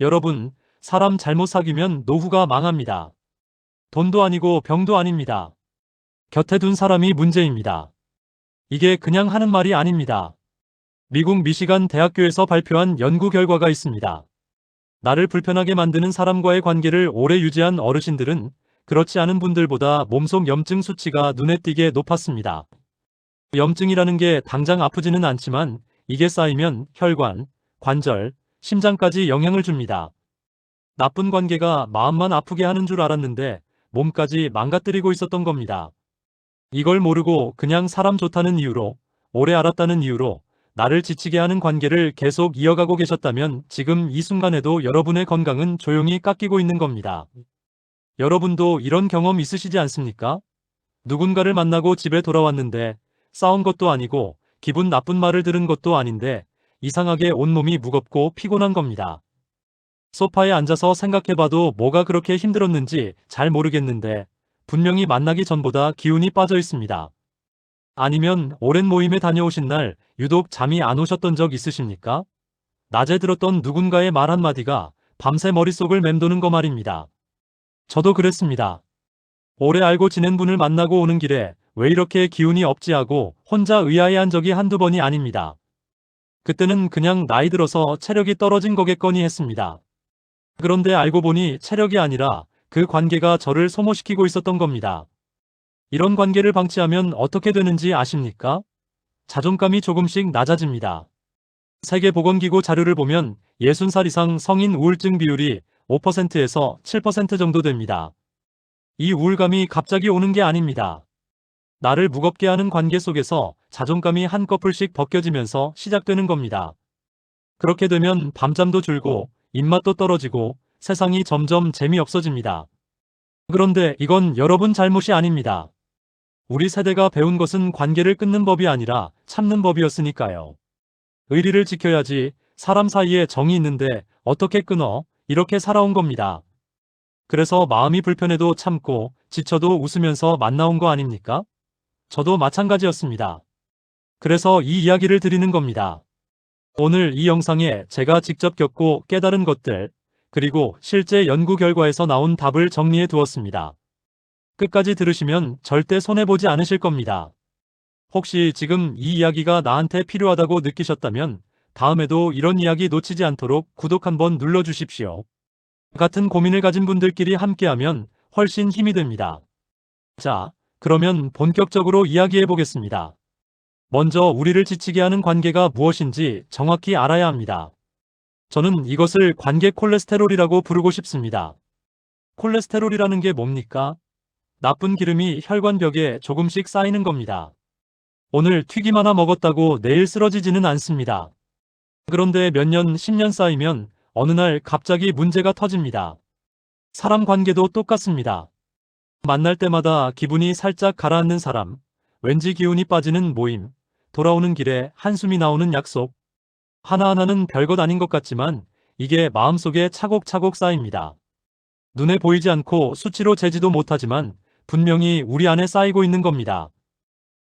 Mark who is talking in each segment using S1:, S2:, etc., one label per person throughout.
S1: 여러분, 사람 잘못 사귀면 노후가 망합니다. 돈도 아니고 병도 아닙니다. 곁에 둔 사람이 문제입니다. 이게 그냥 하는 말이 아닙니다. 미국 미시간 대학교에서 발표한 연구 결과가 있습니다. 나를 불편하게 만드는 사람과의 관계를 오래 유지한 어르신들은 그렇지 않은 분들보다 몸속 염증 수치가 눈에 띄게 높았습니다. 염증이라는 게 당장 아프지는 않지만 이게 쌓이면 혈관, 관절, 심장까지 영향을 줍니다. 나쁜 관계가 마음만 아프게 하는 줄 알았는데 몸까지 망가뜨리고 있었던 겁니다. 이걸 모르고 그냥 사람 좋다는 이유로, 오래 알았다는 이유로 나를 지치게 하는 관계를 계속 이어가고 계셨다면 지금 이 순간에도 여러분의 건강은 조용히 깎이고 있는 겁니다. 여러분도 이런 경험 있으시지 않습니까? 누군가를 만나고 집에 돌아왔는데 싸운 것도 아니고 기분 나쁜 말을 들은 것도 아닌데 이상하게 온몸이 무겁고 피곤한 겁니다. 소파에 앉아서 생각해봐도 뭐가 그렇게 힘들었는지 잘 모르겠는데 분명히 만나기 전보다 기운이 빠져 있습니다. 아니면 오랜 모임에 다녀오신 날 유독 잠이 안 오셨던 적 있으십니까? 낮에 들었던 누군가의 말 한마디가 밤새 머릿속을 맴도는 거 말입니다. 저도 그랬습니다. 오래 알고 지낸 분을 만나고 오는 길에 왜 이렇게 기운이 없지 하고 혼자 의아해한 적이 한두 번이 아닙니다. 그때는 그냥 나이 들어서 체력이 떨어진 거겠거니 했습니다. 그런데 알고 보니 체력이 아니라 그 관계가 저를 소모시키고 있었던 겁니다. 이런 관계를 방치하면 어떻게 되는지 아십니까? 자존감이 조금씩 낮아집니다. 세계보건기구 자료를 보면 60살 이상 성인 우울증 비율이 5%에서 7% 정도 됩니다. 이 우울감이 갑자기 오는 게 아닙니다. 나를 무겁게 하는 관계 속에서 자존감이 한꺼풀씩 벗겨지면서 시작되는 겁니다. 그렇게 되면 밤잠도 줄고 입맛도 떨어지고 세상이 점점 재미없어집니다. 그런데 이건 여러분 잘못이 아닙니다. 우리 세대가 배운 것은 관계를 끊는 법이 아니라 참는 법이었으니까요. 의리를 지켜야지, 사람 사이에 정이 있는데 어떻게 끊어, 이렇게 살아온 겁니다. 그래서 마음이 불편해도 참고 지쳐도 웃으면서 만나온 거 아닙니까? 저도 마찬가지였습니다. 그래서 이 이야기를 드리는 겁니다. 오늘 이 영상에 제가 직접 겪고 깨달은 것들, 그리고 실제 연구 결과에서 나온 답을 정리해 두었습니다. 끝까지 들으시면 절대 손해보지 않으실 겁니다. 혹시 지금 이 이야기가 나한테 필요하다고 느끼셨다면 다음에도 이런 이야기 놓치지 않도록 구독 한번 눌러주십시오. 같은 고민을 가진 분들끼리 함께하면 훨씬 힘이 됩니다. 자, 그러면 본격적으로 이야기해 보겠습니다. 먼저 우리를 지치게 하는 관계가 무엇인지 정확히 알아야 합니다. 저는 이것을 관계 콜레스테롤이라고 부르고 싶습니다. 콜레스테롤이라는 게 뭡니까? 나쁜 기름이 혈관벽에 조금씩 쌓이는 겁니다. 오늘 튀김 하나 먹었다고 내일 쓰러지지는 않습니다. 그런데 몇 년, 10년 쌓이면 어느 날 갑자기 문제가 터집니다. 사람 관계도 똑같습니다. 만날 때마다 기분이 살짝 가라앉는 사람, 왠지 기운이 빠지는 모임, 돌아오는 길에 한숨이 나오는 약속. 하나하나는 별것 아닌 것 같지만 이게 마음속에 차곡차곡 쌓입니다. 눈에 보이지 않고 수치로 재지도 못하지만 분명히 우리 안에 쌓이고 있는 겁니다.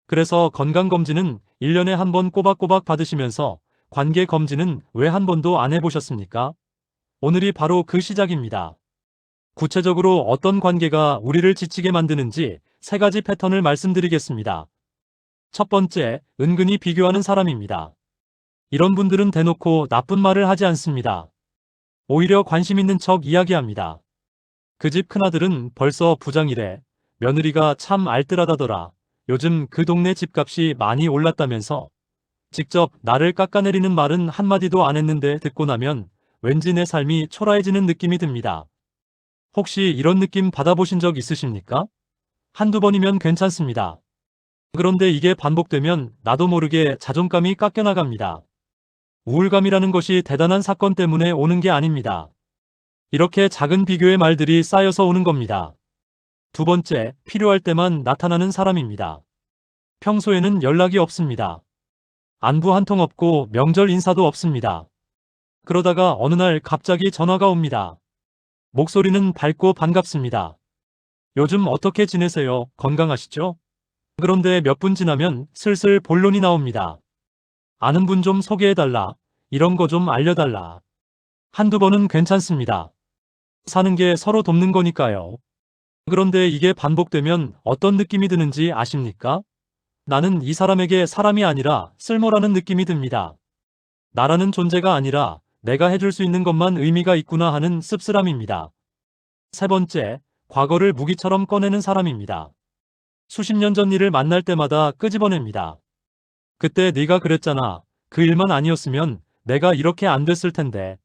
S1: 그래서 건강검진은 1년에 한 번 꼬박꼬박 받으시면서 관계검진은 왜 한 번도 안 해보셨습니까? 오늘이 바로 그 시작입니다. 구체적으로 어떤 관계가 우리를 지치게 만드는지 3가지 패턴을 말씀드리겠습니다. 첫 번째, 은근히 비교하는 사람입니다. 이런 분들은 대놓고 나쁜 말을 하지 않습니다. 오히려 관심 있는 척 이야기합니다. 그 집 큰아들은 벌써 부장이래. 며느리가 참 알뜰하다더라. 요즘 그 동네 집값이 많이 올랐다면서. 직접 나를 깎아내리는 말은 한마디도 안 했는데 듣고 나면 왠지 내 삶이 초라해지는 느낌이 듭니다. 혹시 이런 느낌 받아보신 적 있으십니까? 한두 번이면 괜찮습니다. 그런데 이게 반복되면 나도 모르게 자존감이 깎여나갑니다. 우울감이라는 것이 대단한 사건 때문에 오는 게 아닙니다. 이렇게 작은 비교의 말들이 쌓여서 오는 겁니다. 두 번째, 필요할 때만 나타나는 사람입니다. 평소에는 연락이 없습니다. 안부 한 통 없고 명절 인사도 없습니다. 그러다가 어느 날 갑자기 전화가 옵니다. 목소리는 밝고 반갑습니다. 요즘 어떻게 지내세요? 건강하시죠? 그런데 몇 분 지나면 슬슬 본론이 나옵니다. 아는 분 좀 소개해달라. 이런 거 좀 알려달라. 한두 번은 괜찮습니다. 사는 게 서로 돕는 거니까요. 그런데 이게 반복되면 어떤 느낌이 드는지 아십니까? 나는 이 사람에게 사람이 아니라 쓸모라는 느낌이 듭니다. 나라는 존재가 아니라 내가 해줄 수 있는 것만 의미가 있구나 하는 씁쓸함입니다. 세 번째, 과거를 무기처럼 꺼내는 사람입니다. 수십 년 전 일을 만날 때마다 끄집어냅니다. 그때 네가 그랬잖아. 그 일만 아니었으면 내가 이렇게 안 됐을 텐데.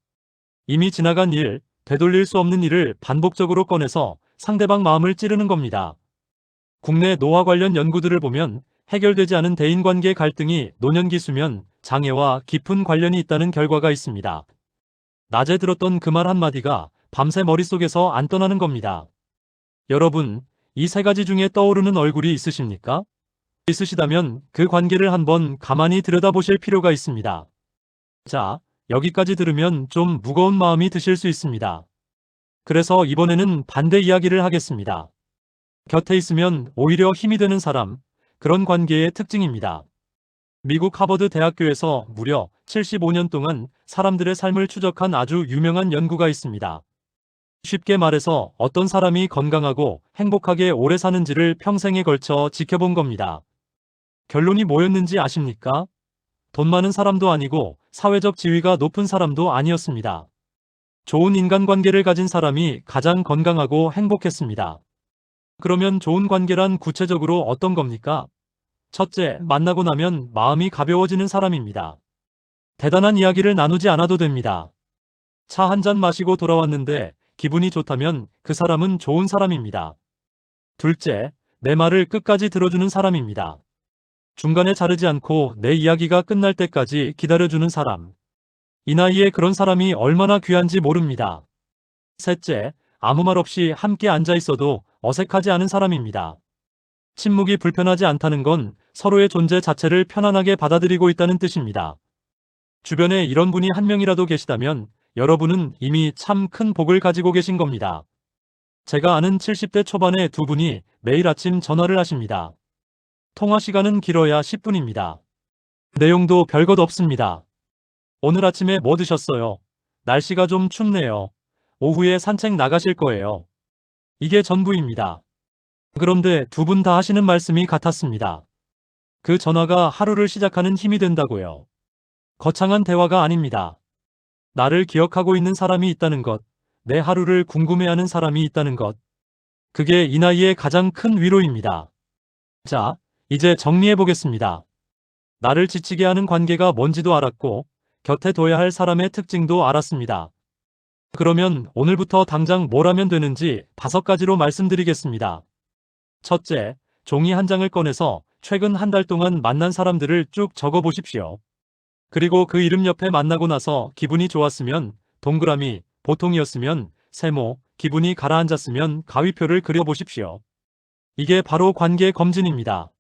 S1: 이미 지나간 일, 되돌릴 수 없는 일을 반복적으로 꺼내서 상대방 마음을 찌르는 겁니다. 국내 노화 관련 연구들을 보면 해결되지 않은 대인관계 갈등이 노년기 수면, 장애와 깊은 관련이 있다는 결과가 있습니다. 낮에 들었던 그 말 한마디가 밤새 머릿속에서 안 떠나는 겁니다. 여러분, 이 세 가지 중에 떠오르는 얼굴이 있으십니까? 있으시다면 그 관계를 한번 가만히 들여다보실 필요가 있습니다. 자, 여기까지 들으면 좀 무거운 마음이 드실 수 있습니다. 그래서 이번에는 반대 이야기를 하겠습니다. 곁에 있으면 오히려 힘이 되는 사람, 그런 관계의 특징입니다. 미국 하버드 대학교에서 무려 75년 동안 사람들의 삶을 추적한 아주 유명한 연구가 있습니다. 쉽게 말해서 어떤 사람이 건강하고 행복하게 오래 사는지를 평생에 걸쳐 지켜본 겁니다. 결론이 뭐였는지 아십니까? 돈 많은 사람도 아니고 사회적 지위가 높은 사람도 아니었습니다. 좋은 인간관계를 가진 사람이 가장 건강하고 행복했습니다. 그러면 좋은 관계란 구체적으로 어떤 겁니까? 첫째, 만나고 나면 마음이 가벼워지는 사람입니다. 대단한 이야기를 나누지 않아도 됩니다. 차 한 잔 마시고 돌아왔는데 기분이 좋다면 그 사람은 좋은 사람입니다. 둘째, 내 말을 끝까지 들어주는 사람입니다. 중간에 자르지 않고 내 이야기가 끝날 때까지 기다려주는 사람. 이 나이에 그런 사람이 얼마나 귀한지 모릅니다. 셋째, 아무 말 없이 함께 앉아 있어도 어색하지 않은 사람입니다. 침묵이 불편하지 않다는 건 서로의 존재 자체를 편안하게 받아들이고 있다는 뜻입니다. 주변에 이런 분이 한 명이라도 계시다면 여러분은 이미 참 큰 복을 가지고 계신 겁니다. 제가 아는 70대 초반의 두 분이 매일 아침 전화를 하십니다. 통화 시간은 길어야 10분입니다. 내용도 별것 없습니다. 오늘 아침에 뭐 드셨어요? 날씨가 좀 춥네요. 오후에 산책 나가실 거예요. 이게 전부입니다. 그런데 두 분 다 하시는 말씀이 같았습니다. 그 전화가 하루를 시작하는 힘이 된다고요. 거창한 대화가 아닙니다. 나를 기억하고 있는 사람이 있다는 것, 내 하루를 궁금해하는 사람이 있다는 것. 그게 이 나이의 가장 큰 위로입니다. 자, 이제 정리해 보겠습니다. 나를 지치게 하는 관계가 뭔지도 알았고, 곁에 둬야 할 사람의 특징도 알았습니다. 그러면 오늘부터 당장 뭘 하면 되는지 5가지로 말씀드리겠습니다. 첫째, 종이 한 장을 꺼내서 최근 한 달 동안 만난 사람들을 쭉 적어 보십시오. 그리고 그 이름 옆에 만나고 나서 기분이 좋았으면 동그라미, 보통이었으면 세모, 기분이 가라앉았으면 가위표를 그려보십시오. 이게 바로 관계 검진입니다.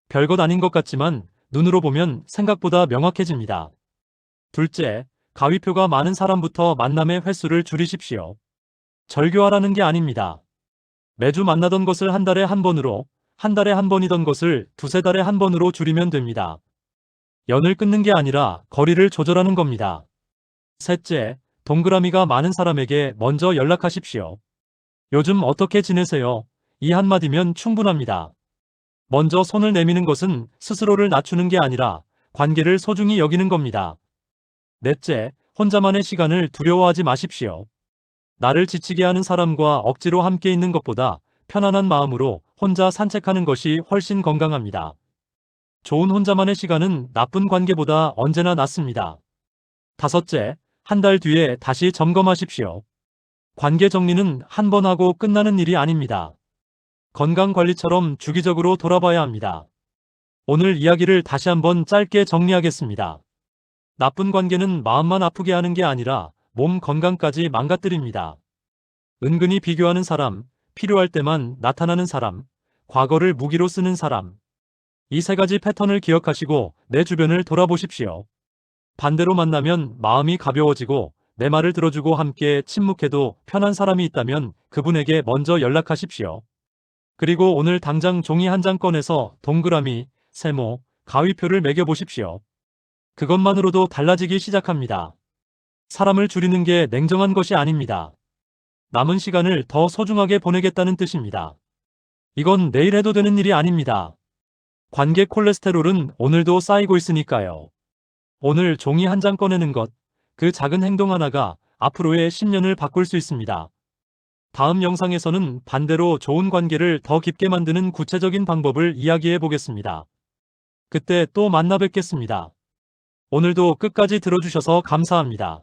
S1: 별것 아닌 것 같지만 눈으로 보면 생각보다 명확해집니다. 둘째, 가위표가 많은 사람부터 만남의 횟수를 줄이십시오. 절교하라는 게 아닙니다. 매주 만나던 것을 한 달에 한 번으로, 한 달에 한 번이던 것을 두세 달에 한 번으로 줄이면 됩니다. 연을 끊는 게 아니라 거리를 조절하는 겁니다. 셋째, 동그라미가 많은 사람에게 먼저 연락하십시오. 요즘 어떻게 지내세요? 이 한마디면 충분합니다. 먼저 손을 내미는 것은 스스로를 낮추는 게 아니라 관계를 소중히 여기는 겁니다. 넷째, 혼자만의 시간을 두려워하지 마십시오. 나를 지치게 하는 사람과 억지로 함께 있는 것보다 편안한 마음으로 혼자 산책하는 것이 훨씬 건강합니다. 좋은 혼자만의 시간은 나쁜 관계보다 언제나 낫습니다. 다섯째, 한 달 뒤에 다시 점검하십시오. 관계 정리는 한 번 하고 끝나는 일이 아닙니다. 건강관리처럼 주기적으로 돌아봐야 합니다. 오늘 이야기를 다시 한번 짧게 정리하겠습니다. 나쁜 관계는 마음만 아프게 하는 게 아니라 몸 건강까지 망가뜨립니다. 은근히 비교하는 사람, 필요할 때만 나타나는 사람, 과거를 무기로 쓰는 사람. 이 세 가지 패턴을 기억하시고 내 주변을 돌아보십시오. 반대로 만나면 마음이 가벼워지고 내 말을 들어주고 함께 침묵해도 편한 사람이 있다면 그분에게 먼저 연락하십시오. 그리고 오늘 당장 종이 한 장 꺼내서 동그라미, 세모, 가위표를 매겨보십시오. 그것만으로도 달라지기 시작합니다. 사람을 줄이는 게 냉정한 것이 아닙니다. 남은 시간을 더 소중하게 보내겠다는 뜻입니다. 이건 내일 해도 되는 일이 아닙니다. 관계 콜레스테롤은 오늘도 쌓이고 있으니까요. 오늘 종이 한 장 꺼내는 것, 그 작은 행동 하나가 앞으로의 10년을 바꿀 수 있습니다. 다음 영상에서는 반대로 좋은 관계를 더 깊게 만드는 구체적인 방법을 이야기해 보겠습니다. 그때 또 만나 뵙겠습니다. 오늘도 끝까지 들어주셔서 감사합니다.